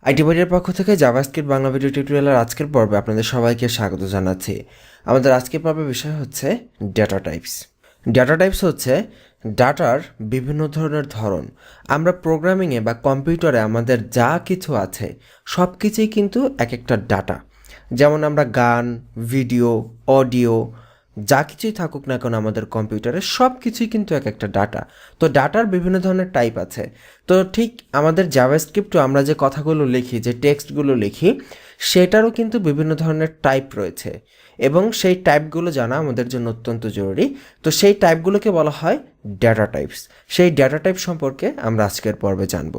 IT বাইটের পক্ষ থেকে জাভাস্ক্রিপ্ট বাংলা ভিডিও টিউটোরিয়ালের আজকের পর্বে আপনাদের সবাইকে স্বাগত জানাচ্ছি। আমাদের আজকের পর্বের বিষয় হচ্ছে ডেটা টাইপস। ডেটা টাইপস হচ্ছে ডাটার বিভিন্ন ধরনের ধরন। আমরা প্রোগ্রামিংয়ে বা কম্পিউটারে আমাদের যা কিছু আছে সব কিছুই কিন্তু এক একটা ডাটা। যেমন আমরা গান, ভিডিও, অডিও যা কিছুই থাকুক না কেন আমাদের কম্পিউটারে সব কিছুই কিন্তু এক একটা ডাটা। তো ডাটার বিভিন্ন ধরনের টাইপ আছে। তো ঠিক আমাদের জাভাস্ক্রিপ্টও আমরা যে কথাগুলো লিখি, যে টেক্সটগুলো লিখি, সেটারও কিন্তু বিভিন্ন ধরনের টাইপ রয়েছে এবং সেই টাইপগুলো জানা আমাদের জন্য অত্যন্ত জরুরি। তো সেই টাইপগুলোকে বলা হয় ডেটা টাইপস। সেই ডেটা টাইপ সম্পর্কে আমরা আজকের পর্বে জানব।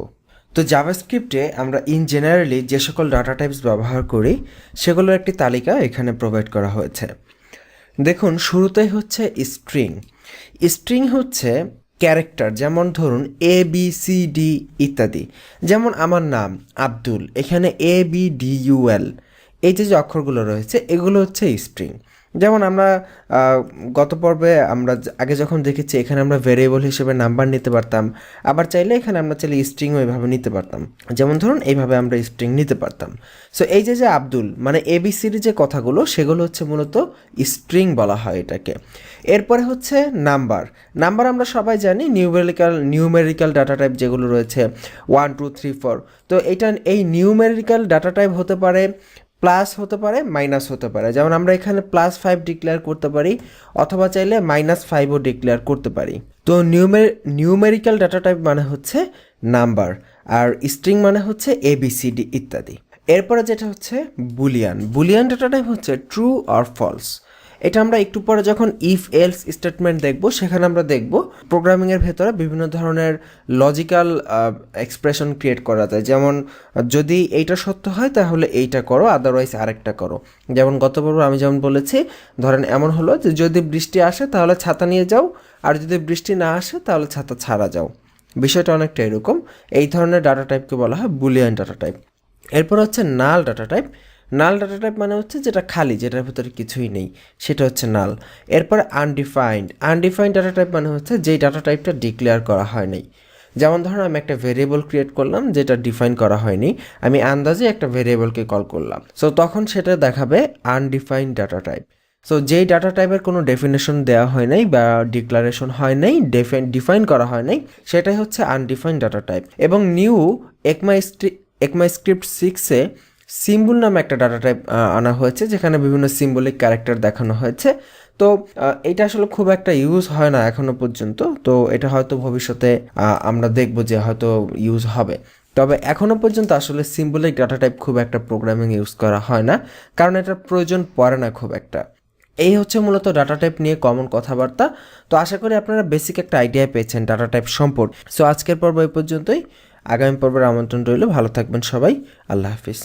তো জাভাস্ক্রিপ্টে আমরা জেনারেলি যে সকল ডাটা টাইপস ব্যবহার করি সেগুলোর একটি তালিকা এখানে প্রোভাইড করা হয়েছে। দেখুন, শুরুতেই হচ্ছে স্ট্রিং। স্ট্রিং হচ্ছে ক্যারেক্টার, যেমন ধরুন ABCD ইত্যাদি। যেমন আমার নাম আব্দুল, এখানে ABDUL, এই যে অক্ষরগুলো রয়েছে এগুলো হচ্ছে স্ট্রিং। যেমন আমরা গত পর্বে আমরা আগে যখন দেখেছি এখানে আমরা ভেরিয়েবল হিসেবে নাম্বার নিতে পারতাম, আবার চাইলে এখানে আমরা চাইলে স্ট্রিংও এইভাবে নিতে পারতাম। যেমন ধরুন এইভাবে আমরা স্ট্রিং নিতে পারতাম। সো এই যে আব্দুল মানে ABCD যে কথাগুলো সেগুলো হচ্ছে মূলত স্ট্রিং বলা হয় এটাকে। এরপরে হচ্ছে নাম্বার। নাম্বার আমরা সবাই জানি নিউমেরিক্যাল ডাটা টাইপ যেগুলো রয়েছে 1 2 3 4। তো এই নিউমেরিক্যাল ডাটা টাইপ হতে পারে, প্লাস হতে পারে, মাইনাস হতে পারে। যেমন আমরা এখানে +5 ডিক্লেয়ার করতে পারি অথবা চাইলে -5ও ডিক্লেয়ার করতে পারি। তো নিউমেরিক্যাল ডাটা টাইপ মানে হচ্ছে নাম্বার, আর স্ট্রিং মানে হচ্ছে ABCD ইত্যাদি। এরপরে যেটা হচ্ছে বুলিয়ান ডাটা টাইপ হচ্ছে ট্রু অর ফলস। এটা আমরা একটু পরে যখন ইফ এলস স্টেটমেন্ট দেখব সেখানে আমরা দেখব প্রোগ্রামিংয়ের ভেতরে বিভিন্ন ধরনের লজিক্যাল এক্সপ্রেশন ক্রিয়েট করা যায়। যেমন যদি এইটা সত্য হয় তাহলে এইটা করো, আদারওয়াইজ আরেকটা করো। যেমন গত পর্বে আমি যেমন বলেছি, ধরেন এমন হলো যে যদি বৃষ্টি আসে তাহলে ছাতা নিয়ে যাও, আর যদি বৃষ্টি না আসে তাহলে ছাতা ছাড়া যাও। বিষয়টা অনেকটা এরকম। এই ধরনের ডাটা টাইপকে বলা হয় বুলিয়ান ডাটা টাইপ। এরপর হচ্ছে নাল ডাটা টাইপ। নাল ডাটা টাইপ মানে হচ্ছে যেটা খালি, যেটার ভিতরে কিছুই নেই, সেটা হচ্ছে নাল। এরপর আনডিফাইন্ড ডাটা টাইপ মানে হচ্ছে যেই ডাটা টাইপটা ডিক্লেয়ার করা হয় নাই। যেমন ধরুন আমি একটা ভেরিয়েবল ক্রিয়েট করলাম যেটা ডিফাইন করা হয়নি, আমি আন্দাজে একটা ভেরিয়েবলকে কল করলাম, সো তখন সেটা দেখাবে আনডিফাইন্ড ডাটা টাইপ। সো যেই ডাটা টাইপের কোনো ডেফিনেশন দেওয়া হয় নাই বা ডিক্লারেশন হয় নাই, ডিফাইন করা হয় নাই, সেটাই হচ্ছে আনডিফাইন্ড ডাটা টাইপ। এবং নিউ ECMAScript 6-এ সিম্বল নামে একটা ডাটা টাইপ আনা হয়েছে, যেখানে বিভিন্ন সিম্বলিক ক্যারেক্টার দেখানো হয়েছে। তো এটা আসলে খুব একটা ইউজ হয় না এখনো পর্যন্ত। তো এটা হয়তো ভবিষ্যতে আমরা দেখব যে হয়তো ইউজ হবে। তবে এখনও পর্যন্ত আসলে সিম্বলিক ডাটা টাইপ খুব একটা প্রোগ্রামিং ইউজ করা হয় না, কারণ এটার প্রয়োজন পড়ে না খুব একটা। এই হচ্ছে মূলত ডাটা টাইপ নিয়ে কমন কথাবার্তা। তো আশা করি আপনারা বেসিক একটা আইডিয়া পেয়েছেন ডাটা টাইপ সম্পর্কে। সো আজকের পর্ব এই পর্যন্তই। আগামী পর্বের আমন্ত্রণ রইল। ভালো থাকবেন সবাই। আল্লাহ হাফিজ।